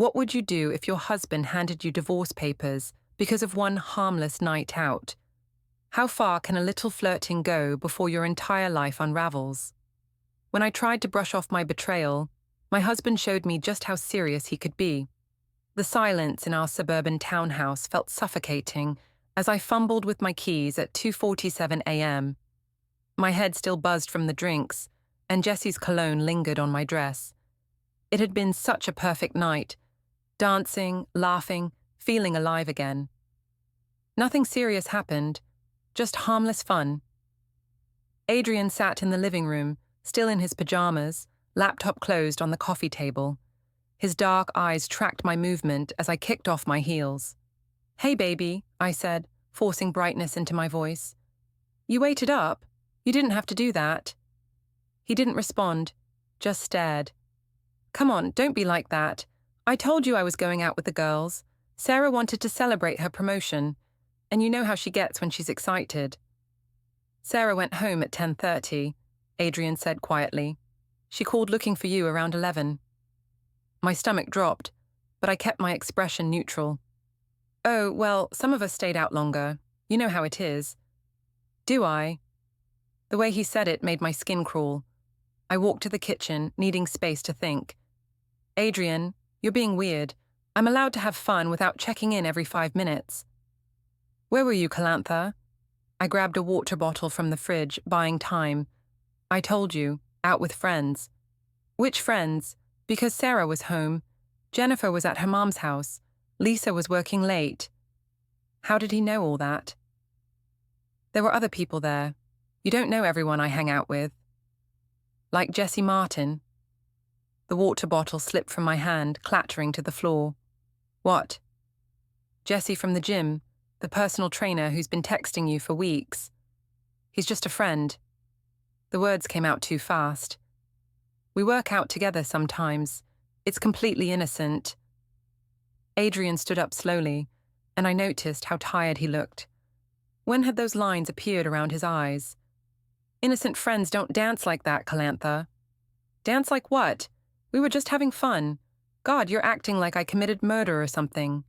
What would you do if your husband handed you divorce papers because of one harmless night out? How far can a little flirting go before your entire life unravels? When I tried to brush off my betrayal, my husband showed me just how serious he could be. The silence in our suburban townhouse felt suffocating as I fumbled with my keys at 2:47 a.m. My head still buzzed from the drinks, and Jesse's cologne lingered on my dress. It had been such a perfect night, dancing, laughing, feeling alive again. Nothing serious happened, just harmless fun. Adrien sat in the living room, still in his pajamas, laptop closed on the coffee table. His dark eyes tracked my movement as I kicked off my heels. "Hey, baby," I said, forcing brightness into my voice. "You waited up? You didn't have to do that." He didn't respond, just stared. "Come on, don't be like that. I told you I was going out with the girls. Sarah wanted to celebrate her promotion, and you know how she gets when she's excited." "Sarah went home at 10:30, Adrien said quietly. "She called looking for you around 11. My stomach dropped, but I kept my expression neutral. "Oh, well, some of us stayed out longer. You know how it is." "Do I?" The way he said it made my skin crawl. I walked to the kitchen, needing space to think. "Adrien, you're being weird. I'm allowed to have fun without checking in every 5 minutes." "Where were you, Kalantha?" I grabbed a water bottle from the fridge, buying time. "I told you, out with friends." "Which friends?" "Because Sarah was home. Jennifer was at her mom's house. Lisa was working late." How did he know all that? "There were other people there. You don't know everyone I hang out with." "Like Jesse Martin?" The water bottle slipped from my hand, clattering to the floor. "What?" "Jesse from the gym, the personal trainer who's been texting you for weeks. He's just a friend." The words came out too fast. "We work out together sometimes. It's completely innocent." Adrien stood up slowly, and I noticed how tired he looked. When had those lines appeared around his eyes? "Innocent friends don't dance like that, Kalantha." "Dance like what? We were just having fun. God, you're acting like I committed murder or something."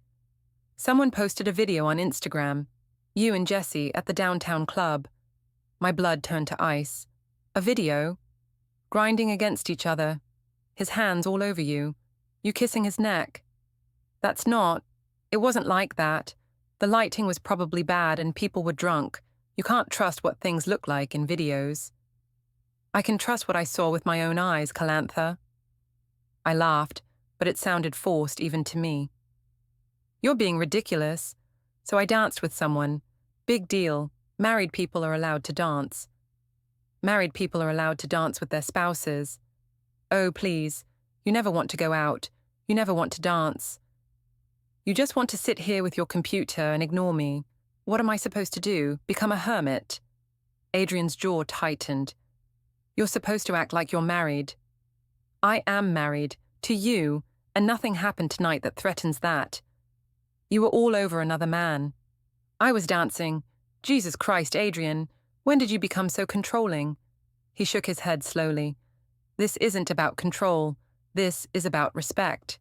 "Someone posted a video on Instagram. You and Jesse at the downtown club." My blood turned to ice. "A video? Grinding against each other. His hands all over you. You kissing his neck." "That's not. It wasn't like that. The lighting was probably bad and people were drunk. You can't trust what things look like in videos." "I can trust what I saw with my own eyes, Kalantha." I laughed, but it sounded forced even to me. "You're being ridiculous. So I danced with someone. Big deal. Married people are allowed to dance." "Married people are allowed to dance with their spouses." "Oh, please. You never want to go out. You never want to dance. You just want to sit here with your computer and ignore me. What am I supposed to do? Become a hermit?" Adrien's jaw tightened. "You're supposed to act like you're married." "I am married. To you. And nothing happened tonight that threatens that. You were all over another man." "I was dancing. Jesus Christ, Adrien. When did you become so controlling?" He shook his head slowly. "This isn't about control. This is about respect."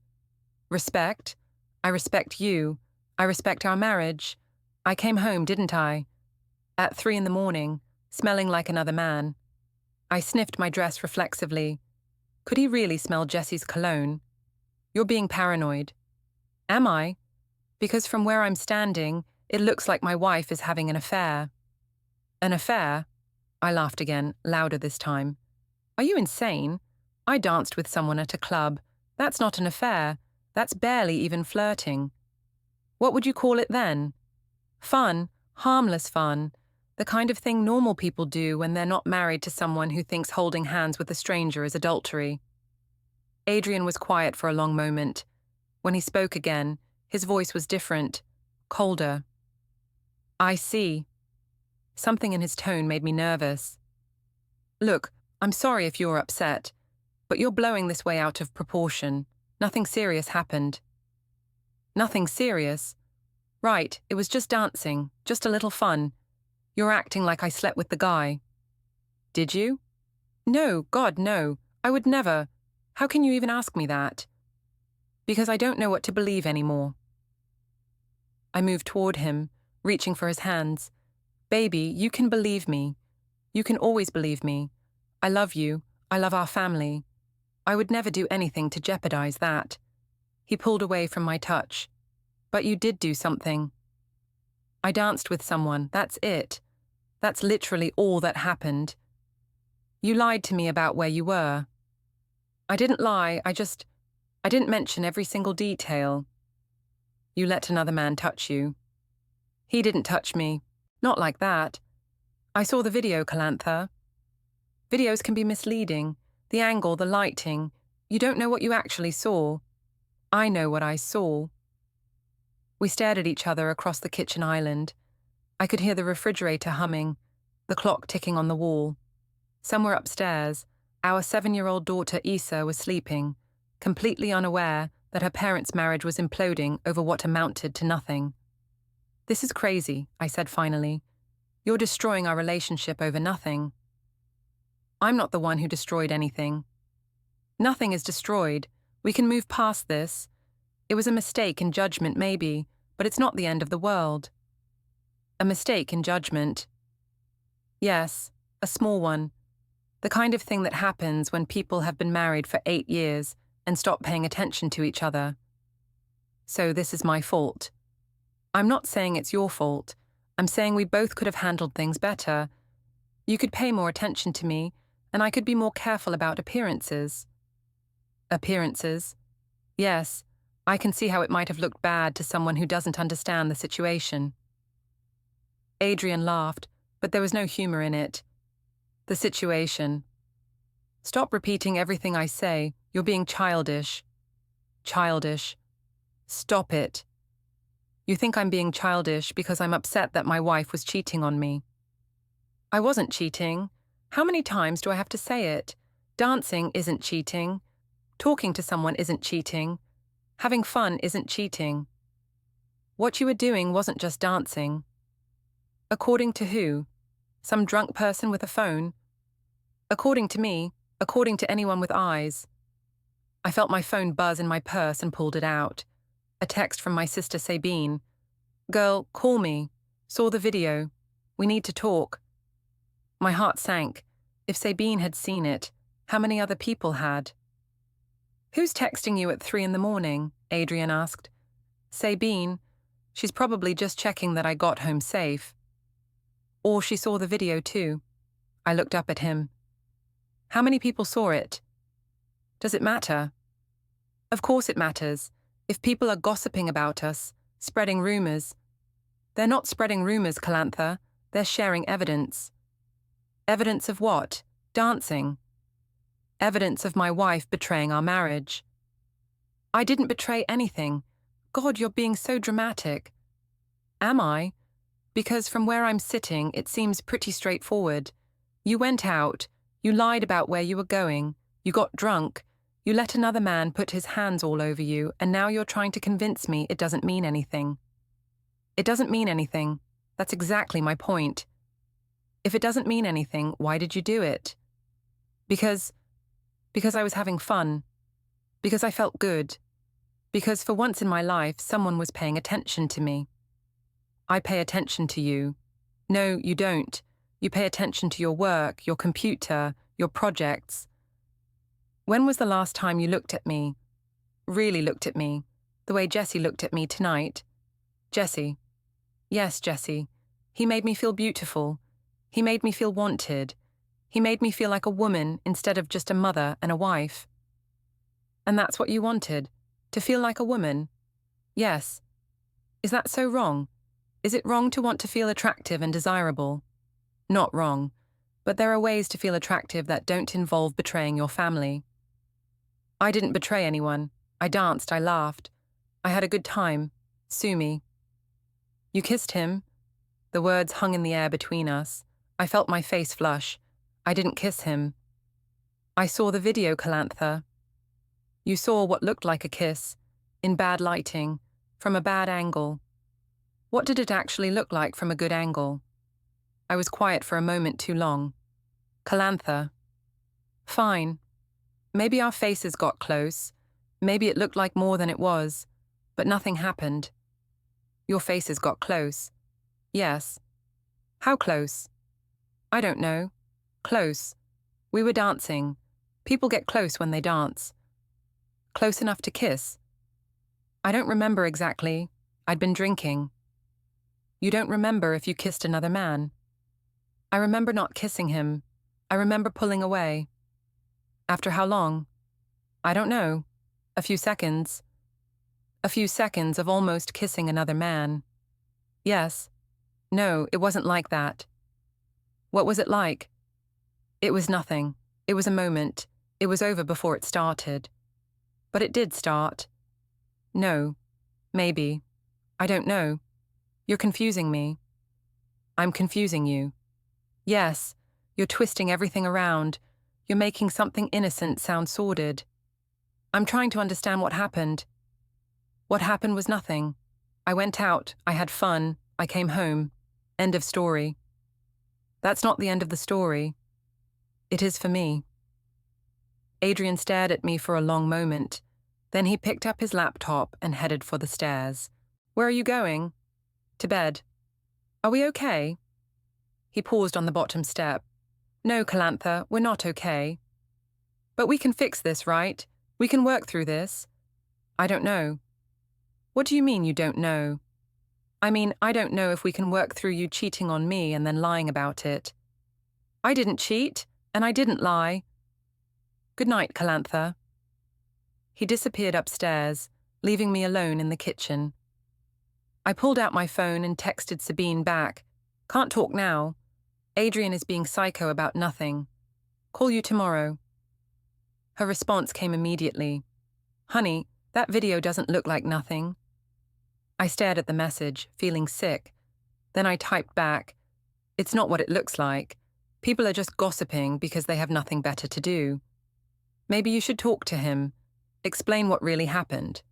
"Respect? I respect you. I respect our marriage. I came home, didn't I? At 3 a.m, smelling like another man." I sniffed my dress reflexively. Could he really smell Jesse's cologne? "You're being paranoid." "Am I? Because from where I'm standing, it looks like my wife is having an affair." "An affair?" I laughed again, louder this time. "Are you insane? I danced with someone at a club. That's not an affair. That's barely even flirting." "What would you call it then?" "Fun, harmless fun. The kind of thing normal people do when they're not married to someone who thinks holding hands with a stranger is adultery." Adrien was quiet for a long moment. When he spoke again, his voice was different, colder. "I see." Something in his tone made me nervous. "Look, I'm sorry if you're upset, but you're blowing this way out of proportion. Nothing serious happened." "Nothing serious?" "Right, it was just dancing, just a little fun. You're acting like I slept with the guy." "Did you?" "No, God, no. I would never. How can you even ask me that?" Because I don't know what to believe anymore. I moved toward him, reaching for his hands. Baby, you can believe me. You can always believe me. I love you. I love our family. I would never do anything to jeopardize that. He pulled away from my touch. But you did do something. I danced with someone, that's it. That's literally all that happened. You lied to me about where you were. I didn't lie, I didn't mention every single detail. You let another man touch you. He didn't touch me. Not like that. I saw the video, Kalantha. Videos can be misleading. The angle, the lighting. You don't know what you actually saw. I know what I saw. We stared at each other across the kitchen island. I could hear the refrigerator humming, the clock ticking on the wall. Somewhere upstairs, our 7-year-old daughter Issa was sleeping, completely unaware that her parents' marriage was imploding over what amounted to nothing. This is crazy, I said finally. You're destroying our relationship over nothing. I'm not the one who destroyed anything. Nothing is destroyed. We can move past this. It was a mistake in judgment, maybe, but it's not the end of the world. A mistake in judgment. Yes, a small one. The kind of thing that happens when people have been married for 8 years and stop paying attention to each other. So this is my fault. I'm not saying it's your fault. I'm saying we both could have handled things better. You could pay more attention to me, and I could be more careful about appearances. Appearances? Yes, I can see how it might have looked bad to someone who doesn't understand the situation. Adrien laughed, but there was no humor in it. The situation. Stop repeating everything I say. You're being childish. Childish. Stop it. You think I'm being childish because I'm upset that my wife was cheating on me. I wasn't cheating. How many times do I have to say it? Dancing isn't cheating. Talking to someone isn't cheating. Having fun isn't cheating. What you were doing wasn't just dancing. According to who? Some drunk person with a phone? According to me, according to anyone with eyes. I felt my phone buzz in my purse and pulled it out. A text from my sister Sabine. Girl, call me. Saw the video. We need to talk. My heart sank. If Sabine had seen it, how many other people had? Who's texting you at 3 a.m, Adrien asked. Sabine. She's probably just checking that I got home safe. Or she saw the video too. I looked up at him. How many people saw it? Does it matter? Of course it matters. If people are gossiping about us, spreading rumors. They're not spreading rumors, Kalantha. They're sharing evidence. Evidence of what? Dancing. Evidence of my wife betraying our marriage. I didn't betray anything. God, you're being so dramatic. Am I? Because from where I'm sitting, it seems pretty straightforward. You went out, you lied about where you were going, you got drunk, you let another man put his hands all over you, and now you're trying to convince me it doesn't mean anything. It doesn't mean anything. That's exactly my point. If it doesn't mean anything, why did you do it? Because I was having fun. Because I felt good. Because for once in my life, someone was paying attention to me. I pay attention to you. No, you don't. You pay attention to your work, your computer, your projects. When was the last time you looked at me? Really looked at me? The way Jesse looked at me tonight? Jesse. Yes, Jesse. He made me feel beautiful. He made me feel wanted. He made me feel like a woman instead of just a mother and a wife. And that's what you wanted? To feel like a woman? Yes. Is that so wrong? Is it wrong to want to feel attractive and desirable? Not wrong, but there are ways to feel attractive that don't involve betraying your family. I didn't betray anyone. I danced, I laughed. I had a good time. Sue me. You kissed him? The words hung in the air between us. I felt my face flush. I didn't kiss him. I saw the video, Kalantha. You saw what looked like a kiss, in bad lighting, from a bad angle. What did it actually look like from a good angle? I was quiet for a moment too long. Kalantha. Fine. Maybe our faces got close. Maybe it looked like more than it was, but nothing happened. Your faces got close. Yes. How close? I don't know. Close. We were dancing. People get close when they dance. Close enough to kiss. I don't remember exactly. I'd been drinking. You don't remember if you kissed another man? I remember not kissing him. I remember pulling away. After how long? I don't know. A few seconds. A few seconds of almost kissing another man. Yes. No, it wasn't like that. What was it like? It was nothing. It was a moment. It was over before it started. But it did start. No. Maybe. I don't know. You're confusing me. I'm confusing you. Yes. You're twisting everything around. You're making something innocent sound sordid. I'm trying to understand what happened. What happened was nothing. I went out, I had fun, I came home. End of story. That's not the end of the story. It is for me. Adrien stared at me for a long moment. Then he picked up his laptop and headed for the stairs. Where are you going? To bed. Are we okay? He paused on the bottom step. No, Kalantha, we're not okay. But we can fix this, right? We can work through this. I don't know. What do you mean you don't know? I mean, I don't know if we can work through you cheating on me and then lying about it. I didn't cheat, and I didn't lie. Good night, Kalantha. He disappeared upstairs, leaving me alone in the kitchen. I pulled out my phone and texted Sabine back. Can't talk now. Adrien is being psycho about nothing. Call you tomorrow. Her response came immediately. Honey, that video doesn't look like nothing. I stared at the message, feeling sick. Then I typed back, it's not what it looks like. People are just gossiping because they have nothing better to do. Maybe you should talk to him. Explain what really happened.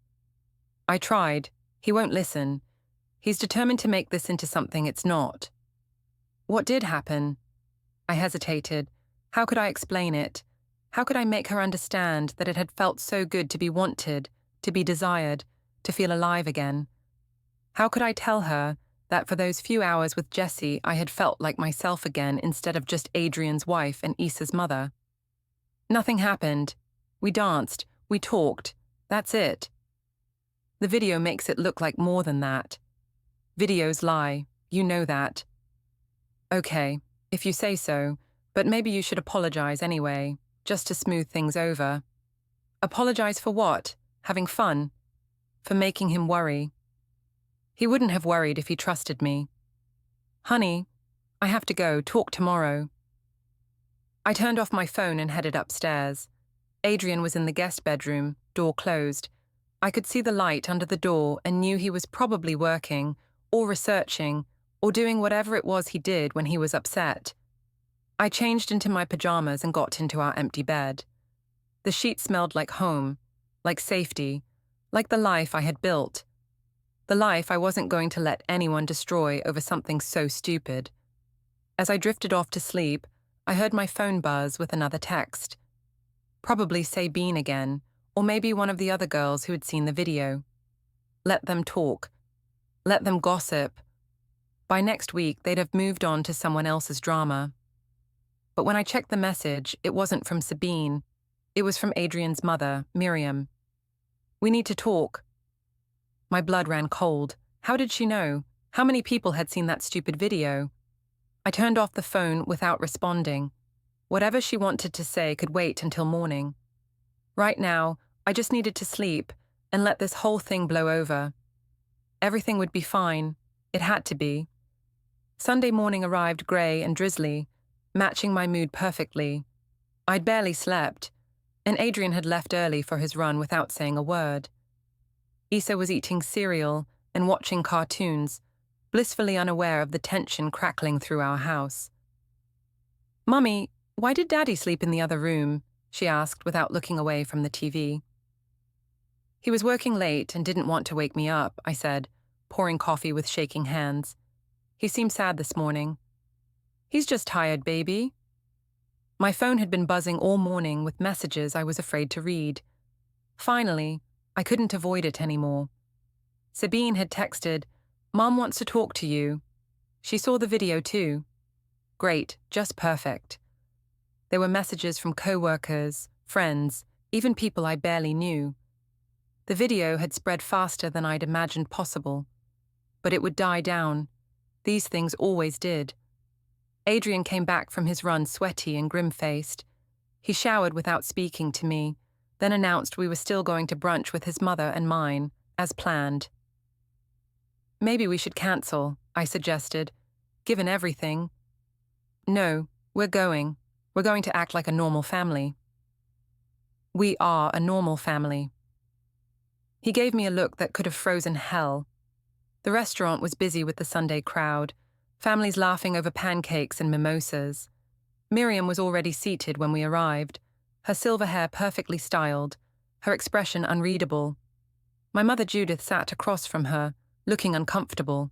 I tried. He won't listen. He's determined to make this into something it's not. What did happen? I hesitated. How could I explain it? How could I make her understand that it had felt so good to be wanted, to be desired, to feel alive again? How could I tell her that for those few hours with Jessie I had felt like myself again instead of just Adrien's wife and Issa's mother? Nothing happened. We danced. We talked. That's it. The video makes it look like more than that. Videos lie. You know that. Okay, if you say so, but maybe you should apologize anyway, just to smooth things over. Apologize for what? Having fun? For making him worry. He wouldn't have worried if he trusted me. Honey, I have to go. Talk tomorrow. I turned off my phone and headed upstairs. Adrien was in the guest bedroom, door closed. I could see the light under the door and knew he was probably working, or researching, or doing whatever it was he did when he was upset. I changed into my pajamas and got into our empty bed. The sheet smelled like home, like safety, like the life I had built. The life I wasn't going to let anyone destroy over something so stupid. As I drifted off to sleep, I heard my phone buzz with another text. Probably Sabine again, or maybe one of the other girls who had seen the video. Let them talk. Let them gossip. By next week, they'd have moved on to someone else's drama. But when I checked the message, it wasn't from Sabine. It was from Adrien's mother, Miriam. We need to talk. My blood ran cold. How did she know? How many people had seen that stupid video? I turned off the phone without responding. Whatever she wanted to say could wait until morning. Right now, I just needed to sleep and let this whole thing blow over. Everything would be fine. It had to be. Sunday morning arrived grey and drizzly, matching my mood perfectly. I'd barely slept, and Adrien had left early for his run without saying a word. Issa was eating cereal and watching cartoons, blissfully unaware of the tension crackling through our house. "Mummy, why did Daddy sleep in the other room?" she asked without looking away from the TV. "He was working late and didn't want to wake me up," I said, pouring coffee with shaking hands. "He seemed sad this morning." "He's just tired, baby." My phone had been buzzing all morning with messages I was afraid to read. Finally, I couldn't avoid it anymore. Sabine had texted, "Mom wants to talk to you." She saw the video too. Great, just perfect. There were messages from co-workers, friends, even people I barely knew. The video had spread faster than I'd imagined possible. But it would die down. These things always did. Adrien came back from his run sweaty and grim-faced. He showered without speaking to me, then announced we were still going to brunch with his mother and mine, as planned. "Maybe we should cancel," I suggested, "given everything." "No, we're going. We're going to act like a normal family." "We are a normal family." He gave me a look that could have frozen hell. The restaurant was busy with the Sunday crowd, families laughing over pancakes and mimosas. Miriam was already seated when we arrived, her silver hair perfectly styled, her expression unreadable. My mother Judith sat across from her, looking uncomfortable.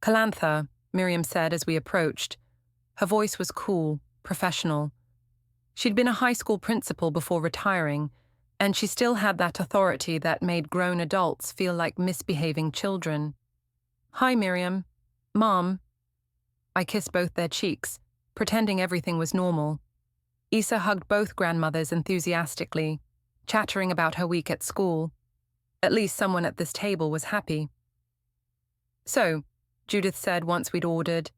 "Kalantha," Miriam said as we approached. Her voice was cool, professional. She'd been a high school principal before retiring, and she still had that authority that made grown adults feel like misbehaving children. "Hi, Miriam. Mom." I kissed both their cheeks, pretending everything was normal. Issa hugged both grandmothers enthusiastically, chattering about her week at school. At least someone at this table was happy. "So," Judith said once we'd ordered,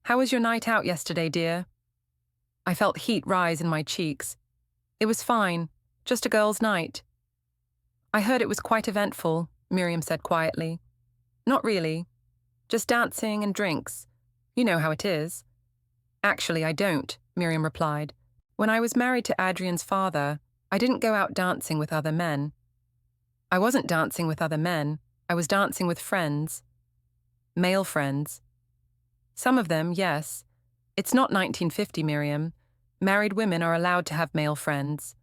"how was your night out yesterday, dear?" I felt heat rise in my cheeks. "It was fine, just a girls' night." "I heard it was quite eventful," Miriam said quietly. "Not really. Just dancing and drinks. You know how it is." "Actually, I don't," Miriam replied. "When I was married to Adrien's father, I didn't go out dancing with other men." "I wasn't dancing with other men. I was dancing with friends." "Male friends." "Some of them, yes. It's not 1950, Miriam. Married women are allowed to have male friends."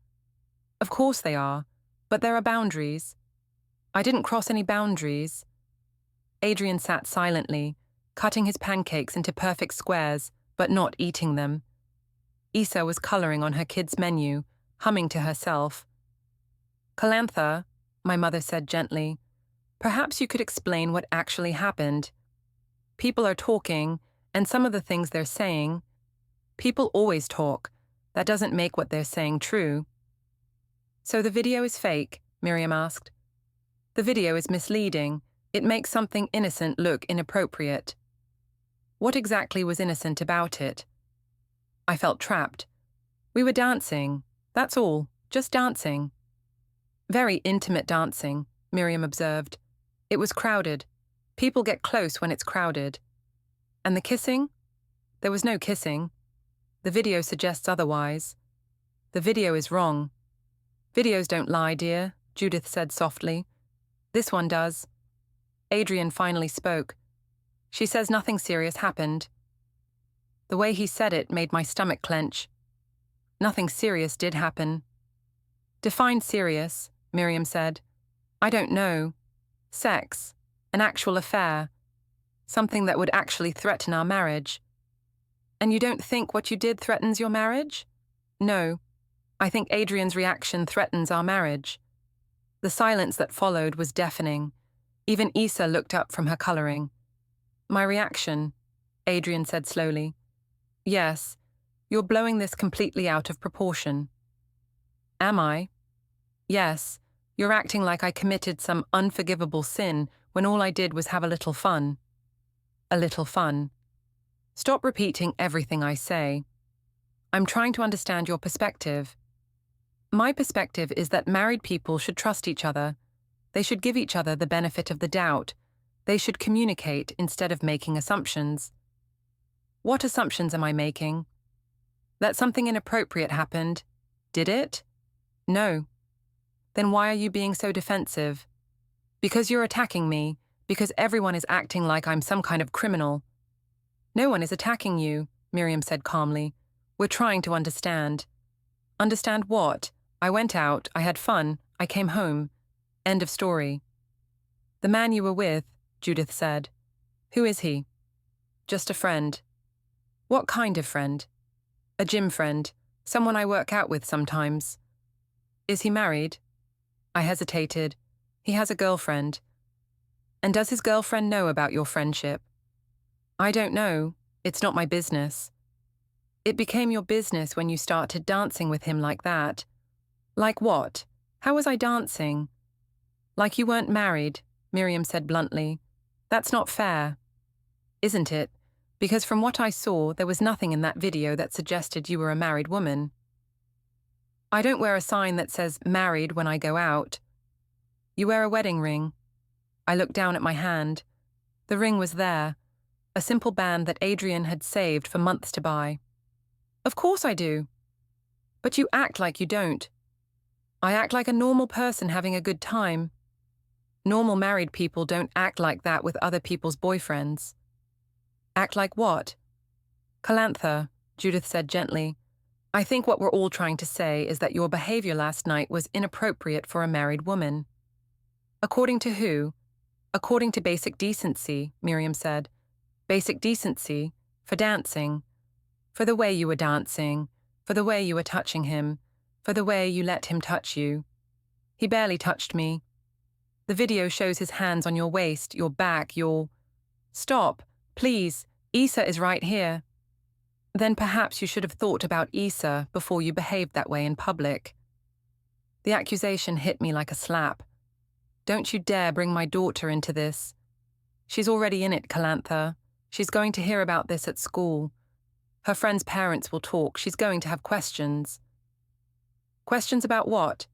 "Of course they are, but there are boundaries." "I didn't cross any boundaries." Adrien sat silently, cutting his pancakes into perfect squares, but not eating them. Issa was coloring on her kids' menu, humming to herself. "Kalantha," my mother said gently, "perhaps you could explain what actually happened. People are talking, and some of the things they're saying. People always talk. That doesn't make what they're saying true." "So the video is fake?" Miriam asked. "The video is misleading. It makes something innocent look inappropriate." "What exactly was innocent about it?" I felt trapped. "We were dancing. That's all. Just dancing." "Very intimate dancing," Miriam observed. "It was crowded. People get close when it's crowded." "And the kissing?" "There was no kissing. The video suggests otherwise." "The video is wrong." "Videos don't lie, dear," Judith said softly. "This one does." Adrien finally spoke. "She says nothing serious happened." The way he said it made my stomach clench. Nothing serious did happen. "Define serious," Miriam said. "I don't know. Sex. An actual affair. Something that would actually threaten our marriage." "And you don't think what you did threatens your marriage?" "No. I think Adrien's reaction threatens our marriage." The silence that followed was deafening. Even Issa looked up from her coloring. "My reaction," Adrien said slowly. "Yes, you're blowing this completely out of proportion." "Am I?" "Yes, you're acting like I committed some unforgivable sin when all I did was have a little fun." "A little fun." "Stop repeating everything I say. I'm trying to understand your perspective." "My perspective is that married people should trust each other. They should give each other the benefit of the doubt. They should communicate instead of making assumptions." "What assumptions am I making?" "That something inappropriate happened." "Did it?" "No." "Then why are you being so defensive?" "Because you're attacking me, because everyone is acting like I'm some kind of criminal." "No one is attacking you," Miriam said calmly. "We're trying to understand." "Understand what? I went out, I had fun, I came home. End of story." "The man you were with," Judith said. "Who is he?" "Just a friend." "What kind of friend?" "A gym friend, someone I work out with sometimes." "Is he married?" I hesitated. He has a girlfriend. And does his girlfriend know about your friendship? I don't know. It's not my business. It became your business when you started dancing with him like that. Like what? How was I dancing? Like you weren't married, Miriam said bluntly. That's not fair. Isn't it? Because from what I saw, there was nothing in that video that suggested you were a married woman. I don't wear a sign that says married when I go out. You wear a wedding ring. I looked down at my hand. The ring was there, a simple band that Adrien had saved for months to buy. Of course I do. But you act like you don't. I act like a normal person having a good time. Normal married people don't act like that with other people's boyfriends. Act like what? Kalantha, Judith said gently. I think what we're all trying to say is that your behavior last night was inappropriate for a married woman. According to who? According to basic decency, Miriam said. Basic decency? For dancing. For the way you were dancing. For the way you were touching him. For the way you let him touch you. He barely touched me. The video shows his hands on your waist, your back, your... Stop, please. Issa is right here. Then perhaps you should have thought about Issa before you behaved that way in public. The accusation hit me like a slap. Don't you dare bring my daughter into this. She's already in it, Kalantha. She's going to hear about this at school. Her friends' parents will talk. She's going to have questions. Questions about what?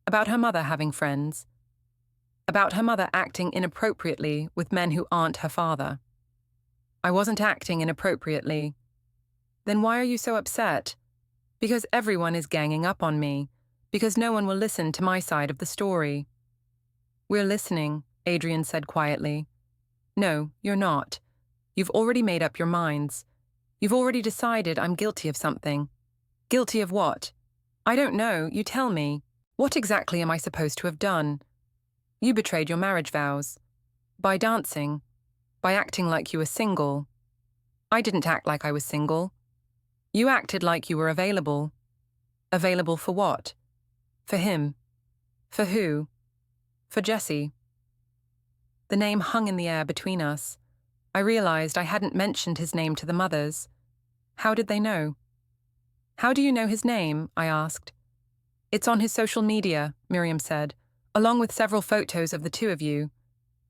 About her mother having friends. About her mother acting inappropriately with men who aren't her father. I wasn't acting inappropriately. Then why are you so upset? Because everyone is ganging up on me. Because no one will listen to my side of the story. We're listening, Adrien said quietly. No, you're not. You've already made up your minds. You've already decided I'm guilty of something. Guilty of what? I don't know, you tell me. What exactly am I supposed to have done? You betrayed your marriage vows. By dancing. By acting like you were single. I didn't act like I was single. You acted like you were available. Available for what? For him. For who? For Jesse. The name hung in the air between us. I realized I hadn't mentioned his name to the mothers. How did they know? How do you know his name? I asked. It's on his social media, Miriam said, along with several photos of the two of you.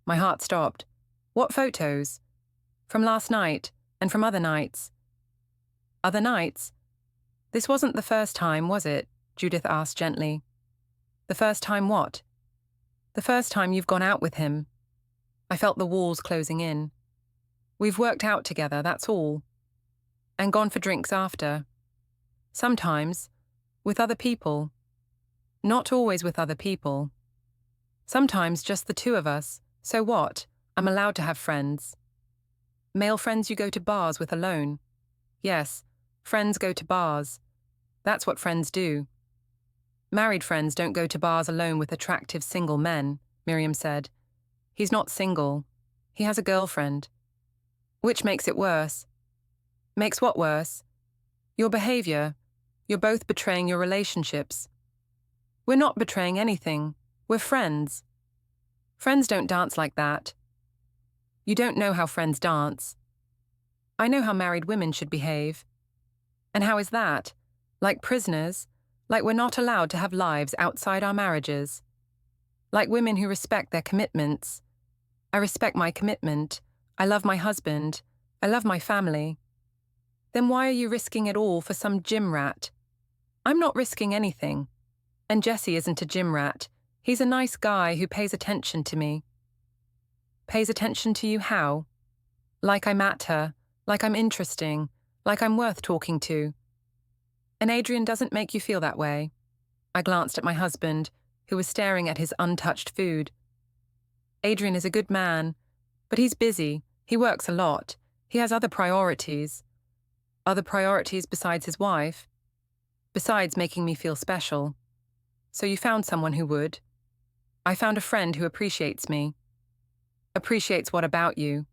My heart stopped. What photos? From last night, and from other nights. Other nights? This wasn't the first time, was it? Judith asked gently. The first time what? The first time you've gone out with him. I felt the walls closing in. We've worked out together, that's all. And gone for drinks after. Sometimes, with other people. Not always with other people. Sometimes just the two of us. So what? I'm allowed to have friends. Male friends you go to bars with alone. Yes, friends go to bars. That's what friends do. Married friends don't go to bars alone with attractive single men, Miriam said. He's not single. He has a girlfriend. Which makes it worse. Makes what worse? Your behavior. You're both betraying your relationships. We're not betraying anything. We're friends. Friends don't dance like that. You don't know how friends dance. I know how married women should behave. And how is that? Like prisoners? Like we're not allowed to have lives outside our marriages? Like women who respect their commitments? I respect my commitment. I love my husband. I love my family. Then why are you risking it all for some gym rat? I'm not risking anything. And Jesse isn't a gym rat. He's a nice guy who pays attention to me. Pays attention to you how? Like I matter, like I'm interesting, like I'm worth talking to. And Adrien doesn't make you feel that way. I glanced at my husband, who was staring at his untouched food. Adrien is a good man, but he's busy. He works a lot. He has other priorities. Other priorities besides his wife. Besides making me feel special. So you found someone who would. I found a friend who appreciates me. Appreciates what about you?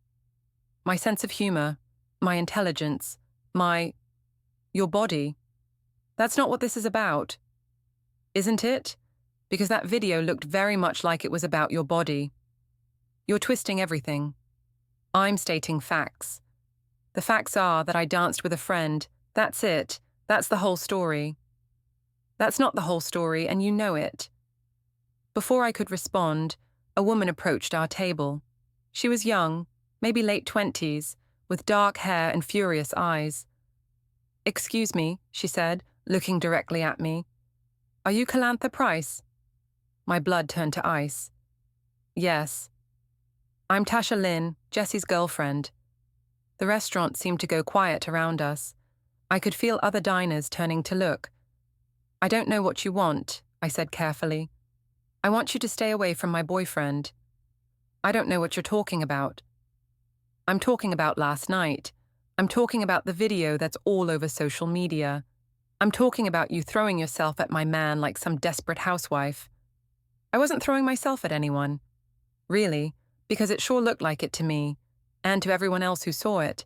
My sense of humor, my intelligence, your body. That's not what this is about. Isn't it? because that video looked very much like it was about your body. You're twisting everything. I'm stating facts. The facts are that I danced with a friend. That's it. That's the whole story. That's not the whole story, and you know it. Before I could respond, a woman approached our table. She was young, maybe late 20s, with dark hair and furious eyes. "Excuse me," she said, looking directly at me. "Are you Kalantha Price?" My blood turned to ice. "Yes." "I'm Tasha Lynn, Jesse's girlfriend." The restaurant seemed to go quiet around us. I could feel other diners turning to look. "I don't know what you want," I said carefully. "I want you to stay away from my boyfriend." "I don't know what you're talking about." "I'm talking about last night. I'm talking about the video that's all over social media. I'm talking about you throwing yourself at my man like some desperate housewife." "I wasn't throwing myself at anyone." "Really? Because it sure looked like it to me, and to everyone else who saw it."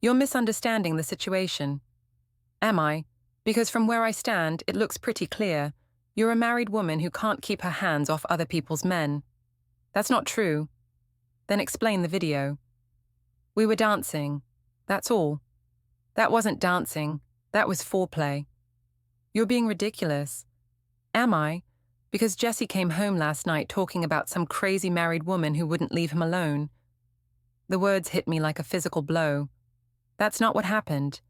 "You're misunderstanding the situation." "Am I? Because from where I stand, it looks pretty clear. You're a married woman who can't keep her hands off other people's men." "That's not true." "Then explain the video." "We were dancing. That's all." "That wasn't dancing. That was foreplay." "You're being ridiculous." "Am I? Because Jesse came home last night talking about some crazy married woman who wouldn't leave him alone." The words hit me like a physical blow. "That's not what happened.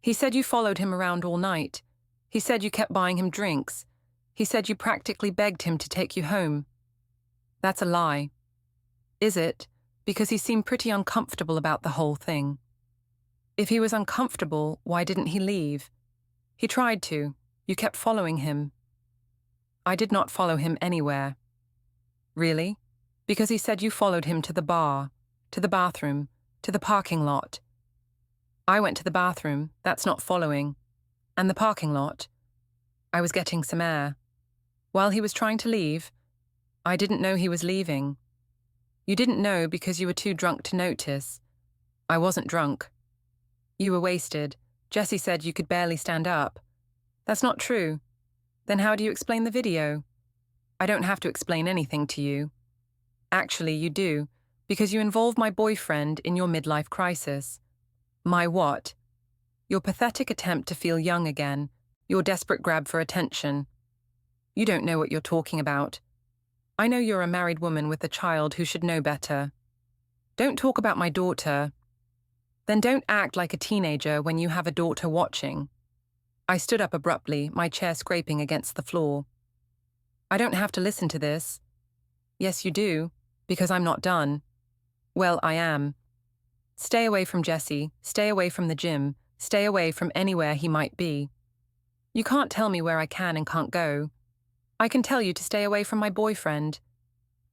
He said you followed him around all night. He said you kept buying him drinks. He said you practically begged him to take you home." "That's a lie." "Is it? Because he seemed pretty uncomfortable about the whole thing." "If he was uncomfortable, why didn't he leave?" "He tried to. You kept following him." "I did not follow him anywhere." "Really? Because he said you followed him to the bar, to the bathroom, to the parking lot." "I went to the bathroom. That's not following." "And the parking lot?" "I was getting some air." "While he was trying to leave?" "I didn't know he was leaving." "You didn't know because you were too drunk to notice." "I wasn't drunk." "You were wasted. Jesse said you could barely stand up." "That's not true." "Then how do you explain the video?" "I don't have to explain anything to you." "Actually, you do, because you involve my boyfriend in your midlife crisis." "My what?" "Your pathetic attempt to feel young again, your desperate grab for attention." "You don't know what you're talking about." "I know you're a married woman with a child who should know better." "Don't talk about my daughter." "Then don't act like a teenager when you have a daughter watching." I stood up abruptly, my chair scraping against the floor. "I don't have to listen to this." "Yes, you do, because I'm not done." "Well, I am." "Stay away from Jesse, stay away from the gym, stay away from anywhere he might be." "You can't tell me where I can and can't go." "I can tell you to stay away from my boyfriend."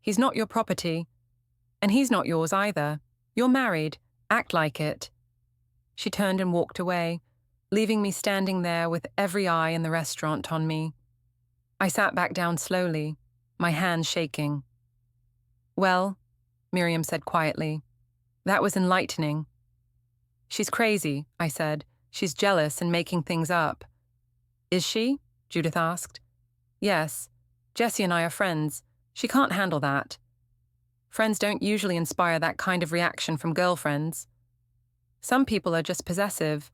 "He's not your property." "And he's not yours either. You're married. Act like it." She turned and walked away, leaving me standing there with every eye in the restaurant on me. I sat back down slowly, my hands shaking. "Well," Miriam said quietly, "that was enlightening." "She's crazy," I said. "She's jealous and making things up." "Is she?" Judith asked. "Yes. Jesse and I are friends. She can't handle that." "Friends don't usually inspire that kind of reaction from girlfriends." "Some people are just possessive.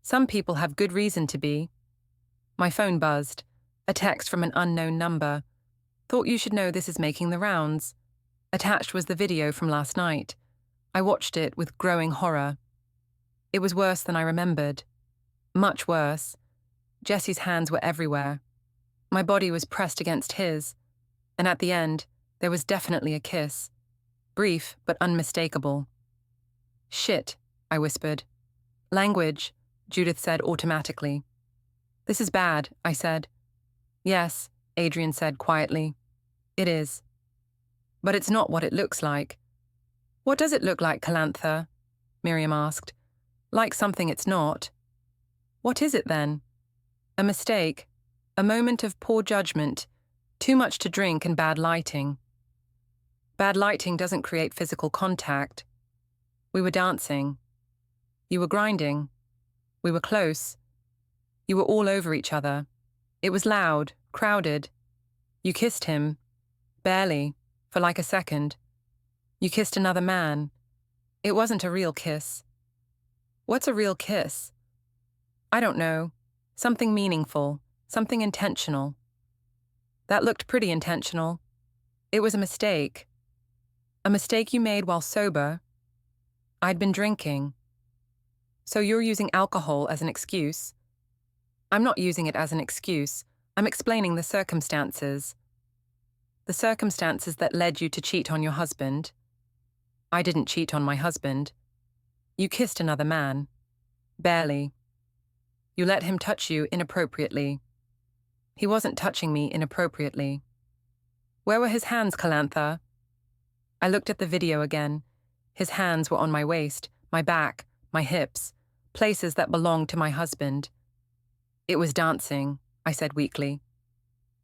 Some people have good reason to be." My phone buzzed. A text from an unknown number. "Thought you should know this is making the rounds." Attached was the video from last night. I watched it with growing horror. It was worse than I remembered. Much worse. Jesse's hands were everywhere. My body was pressed against his, and at the end, there was definitely a kiss. Brief, but unmistakable. "Shit," I whispered. "Language," Judith said automatically. "This is bad," I said. "Yes," Adrien said quietly. "It is." "But it's not what it looks like." "What does it look like, Kalantha?" Miriam asked. "Like something it's not." "What is it then?" "A mistake. A moment of poor judgment. Too much to drink and bad lighting." "Bad lighting doesn't create physical contact." "We were dancing." "You were grinding." "We were close." "You were all over each other. It was loud, crowded." You kissed him. Barely. For like a second. You kissed another man. It wasn't a real kiss. What's a real kiss? I don't know. Something meaningful. Something intentional. That looked pretty intentional. It was a mistake. A mistake you made while sober. I'd been drinking. So you're using alcohol as an excuse? I'm not using it as an excuse. I'm explaining the circumstances. The circumstances that led you to cheat on your husband. I didn't cheat on my husband. You kissed another man. Barely. You let him touch you inappropriately. He wasn't touching me inappropriately. Where were his hands, Kalantha? I looked at the video again. His hands were on my waist, my back, my hips, places that belonged to my husband. It was dancing, I said weakly.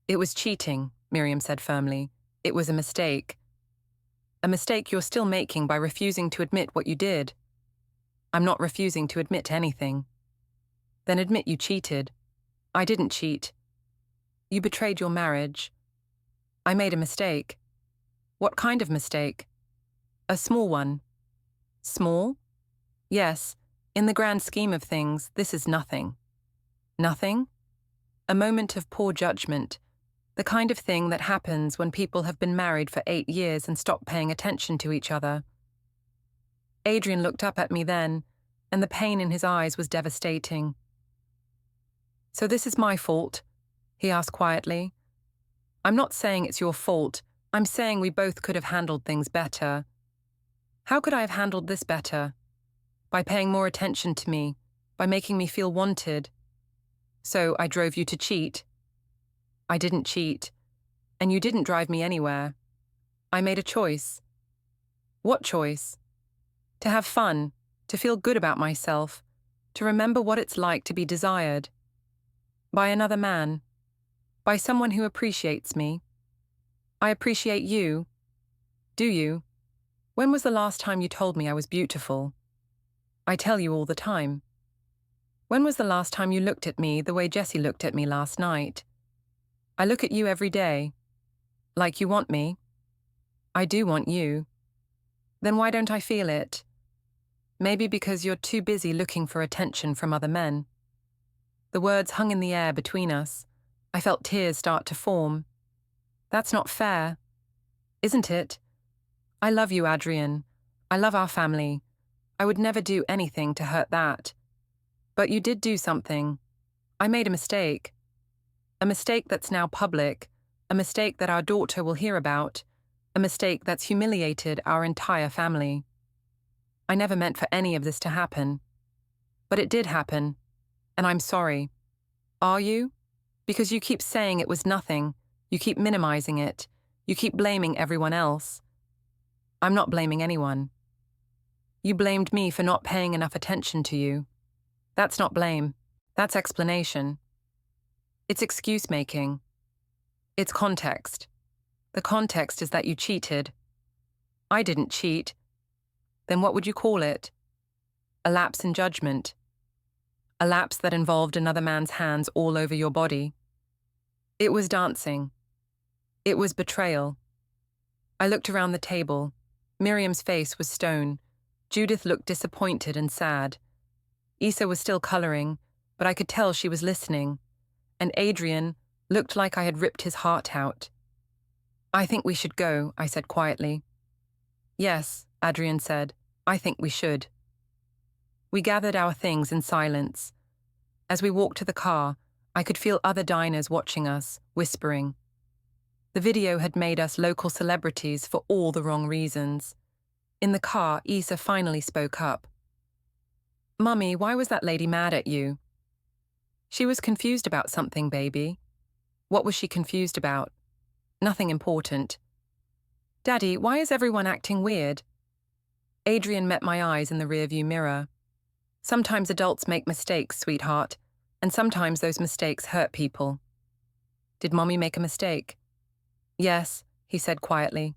It was cheating, Miriam said firmly. It was a mistake. A mistake you're still making by refusing to admit what you did. I'm not refusing to admit anything. Then admit you cheated. I didn't cheat. You betrayed your marriage. I made a mistake. What kind of mistake? A small one. Small? Yes, in the grand scheme of things, this is nothing. Nothing? A moment of poor judgment, the kind of thing that happens when people have been married for 8 years and stop paying attention to each other. Adrien looked up at me then, and the pain in his eyes was devastating. So this is my fault? He asked quietly. I'm not saying it's your fault. I'm saying we both could have handled things better. How could I have handled this better? By paying more attention to me, by making me feel wanted. So I drove you to cheat. I didn't cheat, and you didn't drive me anywhere. I made a choice. What choice? To have fun, to feel good about myself, to remember what it's like to be desired. By another man. By someone who appreciates me. I appreciate you. Do you? When was the last time you told me I was beautiful? I tell you all the time. When was the last time you looked at me the way Jessie looked at me last night? I look at you every day. Like you want me. I do want you. Then why don't I feel it? Maybe because you're too busy looking for attention from other men. The words hung in the air between us. I felt tears start to form. That's not fair. Isn't it? I love you, Adrien. I love our family. I would never do anything to hurt that. But you did do something. I made a mistake. A mistake that's now public. A mistake that our daughter will hear about. A mistake that's humiliated our entire family. I never meant for any of this to happen. But it did happen. And I'm sorry. Are you? Because you keep saying it was nothing. You keep minimizing it. You keep blaming everyone else. I'm not blaming anyone. You blamed me for not paying enough attention to you. That's not blame. That's explanation. It's excuse-making. It's context. The context is that you cheated. I didn't cheat. Then what would you call it? A lapse in judgment. A lapse that involved another man's hands all over your body. It was dancing. It was betrayal. I looked around the table. Miriam's face was stone. Judith looked disappointed and sad. Issa was still colouring, but I could tell she was listening. And Adrien looked like I had ripped his heart out. I think we should go, I said quietly. Yes, Adrien said. I think we should. We gathered our things in silence. As we walked to the car, I could feel other diners watching us, whispering. The video had made us local celebrities for all the wrong reasons. In the car, Issa finally spoke up. Mummy, why was that lady mad at you? She was confused about something, baby. What was she confused about? Nothing important. Daddy, why is everyone acting weird? Adrien met my eyes in the rearview mirror. Sometimes adults make mistakes, sweetheart, and sometimes those mistakes hurt people. Did Mommy make a mistake? Yes, he said quietly.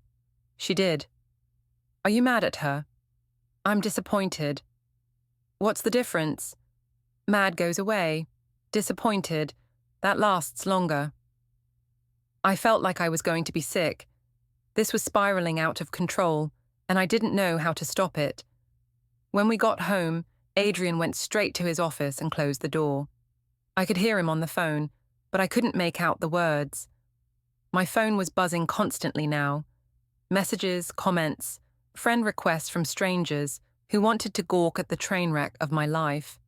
She did. Are you mad at her? I'm disappointed. What's the difference? Mad goes away. Disappointed, that lasts longer. I felt like I was going to be sick. This was spiraling out of control, and I didn't know how to stop it. When we got home, Adrien went straight to his office and closed the door. I could hear him on the phone, but I couldn't make out the words. My phone was buzzing constantly now. Messages, comments, friend requests from strangers who wanted to gawk at the train wreck of my life.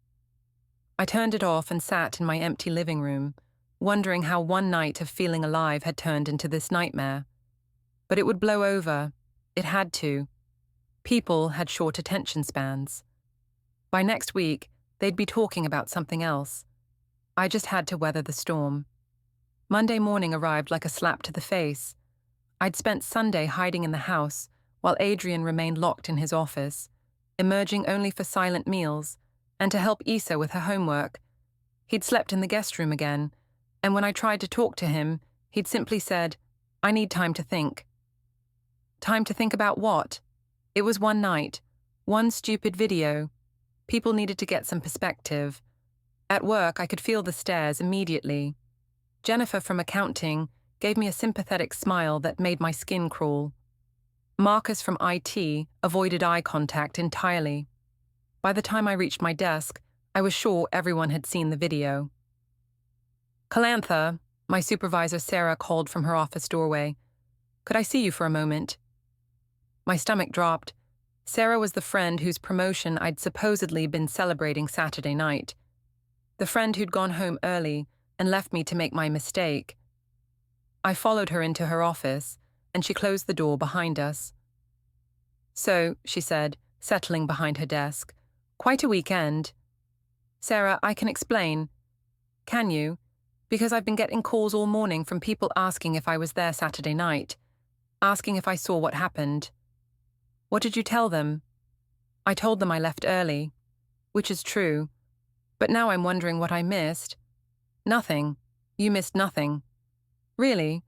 I turned it off and sat in my empty living room, wondering how one night of feeling alive had turned into this nightmare. But it would blow over. It had to. People had short attention spans. By next week, they'd be talking about something else. I just had to weather the storm. Monday morning arrived like a slap to the face. I'd spent Sunday hiding in the house, while Adrien remained locked in his office, emerging only for silent meals and to help Issa with her homework. He'd slept in the guest room again, and when I tried to talk to him, he'd simply said, "I need time to think." Time to think about what? It was one night, one stupid video. People needed to get some perspective. At work, I could feel the stares immediately. Jennifer from accounting gave me a sympathetic smile that made my skin crawl. Marcus from IT avoided eye contact entirely. By the time I reached my desk, I was sure everyone had seen the video. "Kalantha," my supervisor Sarah called from her office doorway. "Could I see you for a moment?" My stomach dropped. Sarah was the friend whose promotion I'd supposedly been celebrating Saturday night. The friend who'd gone home early and left me to make my mistake. I followed her into her office, and she closed the door behind us. "So," she said, settling behind her desk, "quite a weekend." "Sarah, I can explain." "Can you? Because I've been getting calls all morning from people asking if I was there Saturday night, asking if I saw what happened." "What did you tell them?" "I told them I left early," which is true. But now I'm wondering what I missed. "Nothing. You missed nothing." "Really?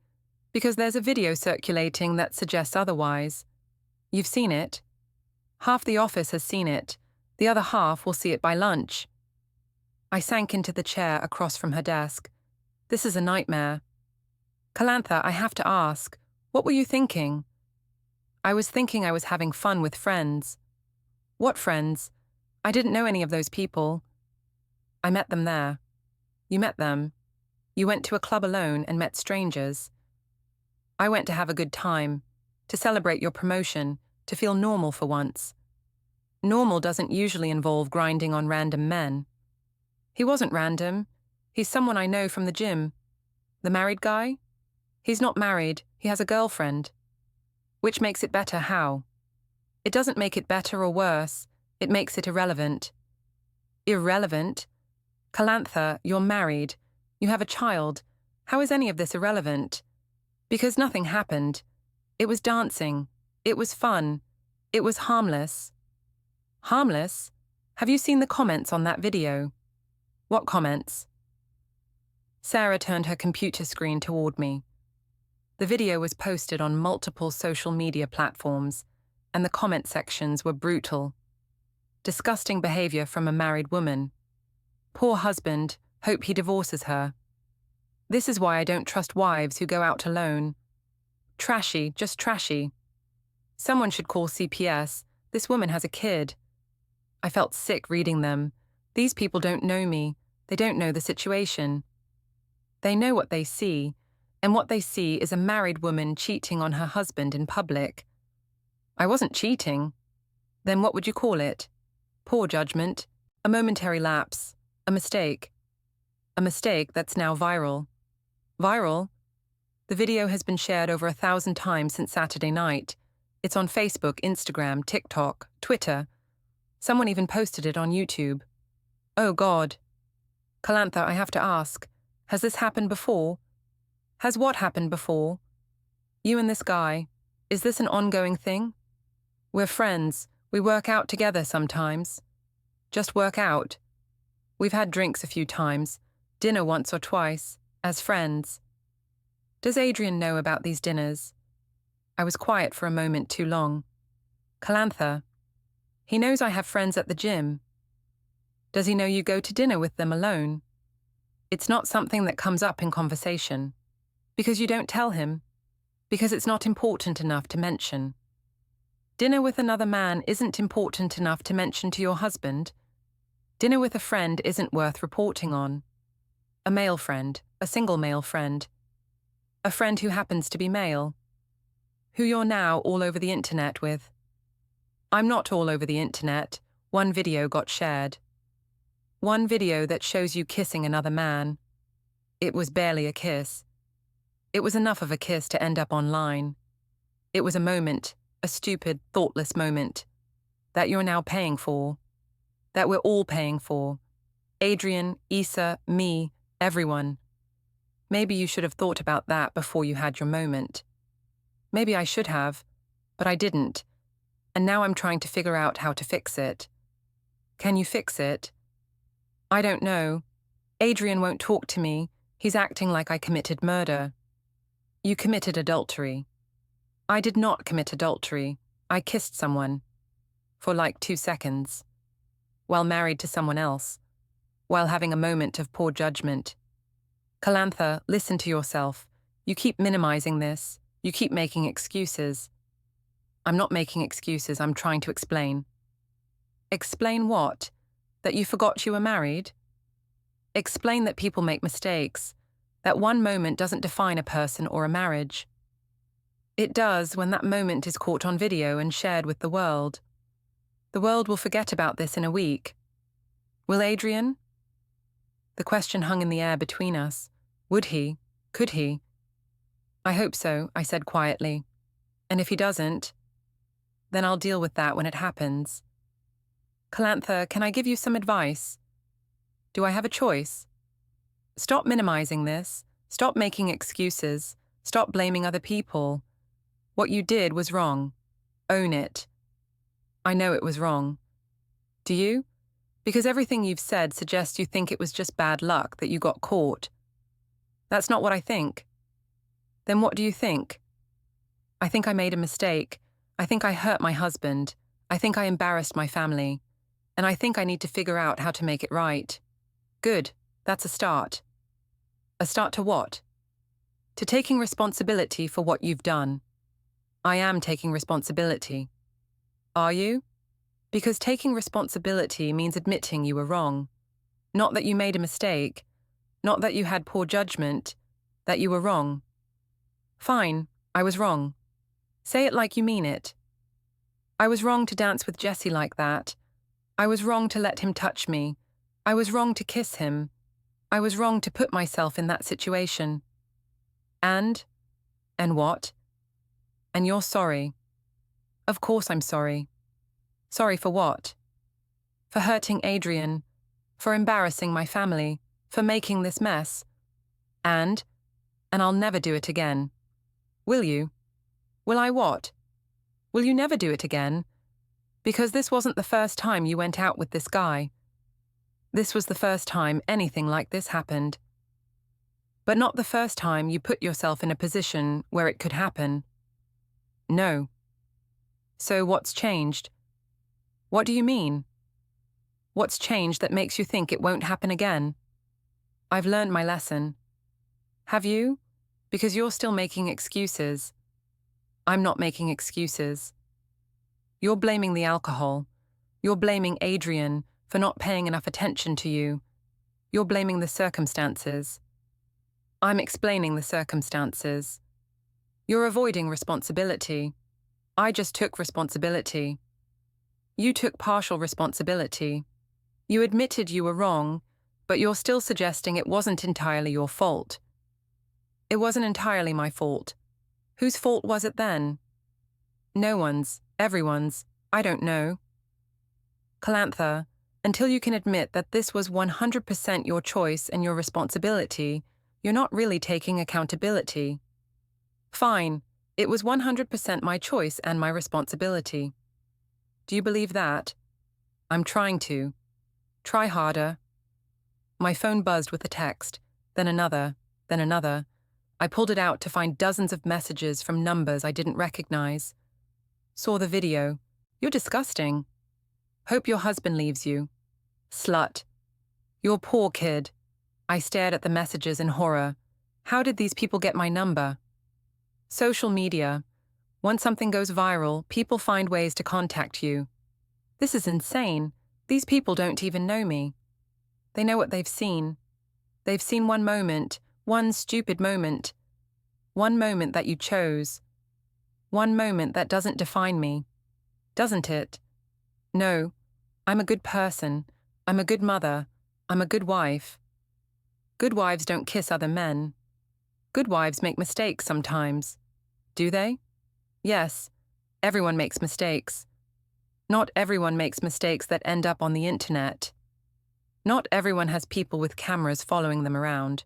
Because there's a video circulating that suggests otherwise. You've seen it?" "Half the office has seen it. The other half will see it by lunch." I sank into the chair across from her desk. This is a nightmare. "Kalantha, I have to ask, what were you thinking?" "I was thinking I was having fun with friends." "What friends? I didn't know any of those people." "I met them there." "You met them? You went to a club alone and met strangers." "I went to have a good time, to celebrate your promotion, to feel normal for once." "Normal doesn't usually involve grinding on random men." "He wasn't random. He's someone I know from the gym." "The married guy?" "He's not married. He has a girlfriend." "Which makes it better, how?" "It doesn't make it better or worse. It makes it irrelevant." "Irrelevant? Kalantha, you're married. You have a child. How is any of this irrelevant?" "Because nothing happened. It was dancing. It was fun. It was harmless." "Harmless? Have you seen the comments on that video?" "What comments?" Sarah turned her computer screen toward me. The video was posted on multiple social media platforms, and the comment sections were brutal. Disgusting behavior from a married woman. Poor husband, hope he divorces her. This is why I don't trust wives who go out alone. Trashy, just trashy. Someone should call CPS. This woman has a kid. I felt sick reading them. These people don't know me. They don't know the situation. They know what they see, and what they see is a married woman cheating on her husband in public. I wasn't cheating. Then what would you call it? Poor judgment, a momentary lapse, a mistake. A mistake that's now viral. Viral? The video has been shared over 1,000 times since Saturday night. It's on Facebook, Instagram, TikTok, Twitter. Someone even posted it on YouTube. Oh God. Kalantha, I have to ask, has this happened before? Has what happened before? You and this guy, is this an ongoing thing? We're friends. We work out together sometimes. Just work out. We've had drinks a few times, dinner once or twice, as friends. Does Adrien know about these dinners? I was quiet for a moment too long. Kalantha, he knows I have friends at the gym. Does he know you go to dinner with them alone? It's not something that comes up in conversation. Because you don't tell him. Because it's not important enough to mention. Dinner with another man isn't important enough to mention to your husband. Dinner with a friend isn't worth reporting on. A male friend, a single male friend. A friend who happens to be male. Who you're now all over the internet with. I'm not all over the internet. One video got shared. One video that shows you kissing another man. It was barely a kiss. It was enough of a kiss to end up online. It was a moment, a stupid, thoughtless moment, that you're now paying for. That we're all paying for. Adrien, Issa, me, everyone. Maybe you should have thought about that before you had your moment. Maybe I should have, but I didn't, and now I'm trying to figure out how to fix it. Can you fix it? I don't know. Adrien won't talk to me. He's acting like I committed murder. You committed adultery. I did not commit adultery. I kissed someone. For like 2 seconds. While married to someone else. While having a moment of poor judgment. Kalantha, listen to yourself. You keep minimizing this. You keep making excuses. I'm not making excuses, I'm trying to explain. Explain what? That you forgot you were married? Explain that people make mistakes. That one moment doesn't define a person or a marriage. It does when that moment is caught on video and shared with the world. The world will forget about this in a week. Will Adrien? The question hung in the air between us. Would he? Could he? I hope so, I said quietly. And if he doesn't, then I'll deal with that when it happens. Kalantha, can I give you some advice? Do I have a choice? Stop minimizing this. Stop making excuses. Stop blaming other people. What you did was wrong. Own it. I know it was wrong. Do you? Because everything you've said suggests you think it was just bad luck that you got caught. That's not what I think. Then what do you think? I think I made a mistake. I think I hurt my husband. I think I embarrassed my family. And I think I need to figure out how to make it right. Good. That's a start. A start to what? To taking responsibility for what you've done. I am taking responsibility. Are you? Because taking responsibility means admitting you were wrong. Not that you made a mistake. Not that you had poor judgment. That you were wrong. Fine, I was wrong. Say it like you mean it. I was wrong to dance with Jesse like that. I was wrong to let him touch me. I was wrong to kiss him. I was wrong to put myself in that situation. And what? And you're sorry. Of course I'm sorry. Sorry for what? For hurting Adrien, for embarrassing my family, for making this mess. And I'll never do it again. Will you? Will I what? Will you never do it again? Because this wasn't the first time you went out with this guy. This was the first time anything like this happened. But not the first time you put yourself in a position where it could happen. No. So what's changed? What do you mean? What's changed that makes you think it won't happen again? I've learned my lesson. Have you? Because you're still making excuses. I'm not making excuses. You're blaming the alcohol. You're blaming Adrien for not paying enough attention to you. You're blaming the circumstances. I'm explaining the circumstances. You're avoiding responsibility. I just took responsibility. You took partial responsibility. You admitted you were wrong, but you're still suggesting it wasn't entirely your fault. It wasn't entirely my fault. Whose fault was it then? No one's, everyone's, I don't know. Kalantha, until you can admit that this was 100% your choice and your responsibility, you're not really taking accountability. Fine, it was 100% my choice and my responsibility. Do you believe that? I'm trying to. Try harder. My phone buzzed with a text, then another, then another. I pulled it out to find dozens of messages from numbers I didn't recognize. Saw the video. You're disgusting. Hope your husband leaves you. Slut. You're poor kid. I stared at the messages in horror. How did these people get my number? Social media. Once something goes viral, people find ways to contact you. This is insane. These people don't even know me. They know what they've seen. They've seen one moment, one stupid moment. One moment that you chose. One moment that doesn't define me. Doesn't it? No. I'm a good person. I'm a good mother. I'm a good wife. Good wives don't kiss other men. Good wives make mistakes sometimes. Do they? Yes. Everyone makes mistakes. Not everyone makes mistakes that end up on the internet. Not everyone has people with cameras following them around.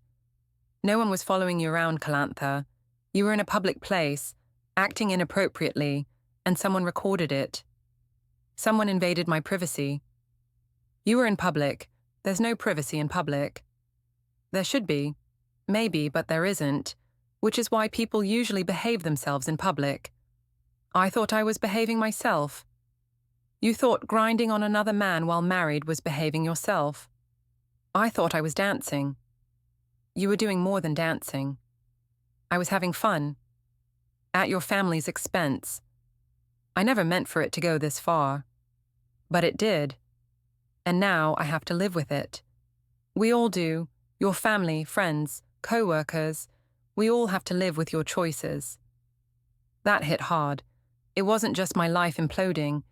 No one was following you around, Kalantha. You were in a public place, acting inappropriately, and someone recorded it. Someone invaded my privacy. You were in public. There's no privacy in public. There should be. Maybe, but there isn't, which is why people usually behave themselves in public. I thought I was behaving myself. You thought grinding on another man while married was behaving yourself. I thought I was dancing. You were doing more than dancing. I was having fun. At your family's expense. I never meant for it to go this far. But it did. And now I have to live with it. We all do. Your family, friends, co-workers. We all have to live with your choices. That hit hard. It wasn't just my life imploding.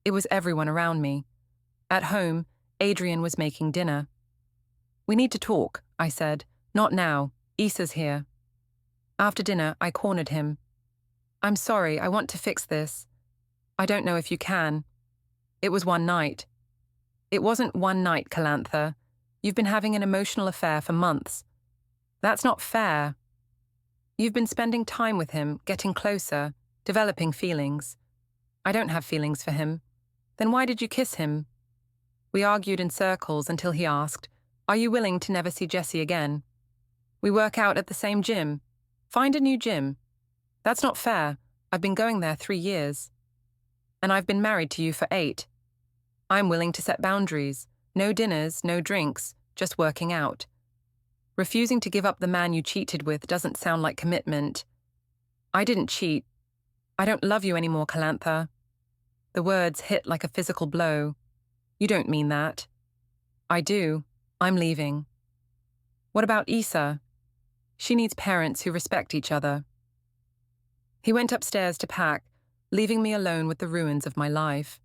It was everyone around me. At home, Adrien was making dinner. We need to talk, I said. Not now. Issa's here. After dinner, I cornered him. I'm sorry, I want to fix this. I don't know if you can. It was one night. It wasn't one night, Kalantha. You've been having an emotional affair for months. That's not fair. You've been spending time with him, getting closer, developing feelings. I don't have feelings for him. Then why did you kiss him? We argued in circles until he asked, Are you willing to never see Jessie again? We work out at the same gym. Find a new gym. That's not fair. I've been going there 3 years. And I've been married to you for 8. I'm willing to set boundaries. No dinners, no drinks, just working out. Refusing to give up the man you cheated with doesn't sound like commitment. I didn't cheat. I don't love you anymore, Kalantha. The words hit like a physical blow. You don't mean that. I do. I'm leaving. What about Issa? She needs parents who respect each other. He went upstairs to pack, leaving me alone with the ruins of my life.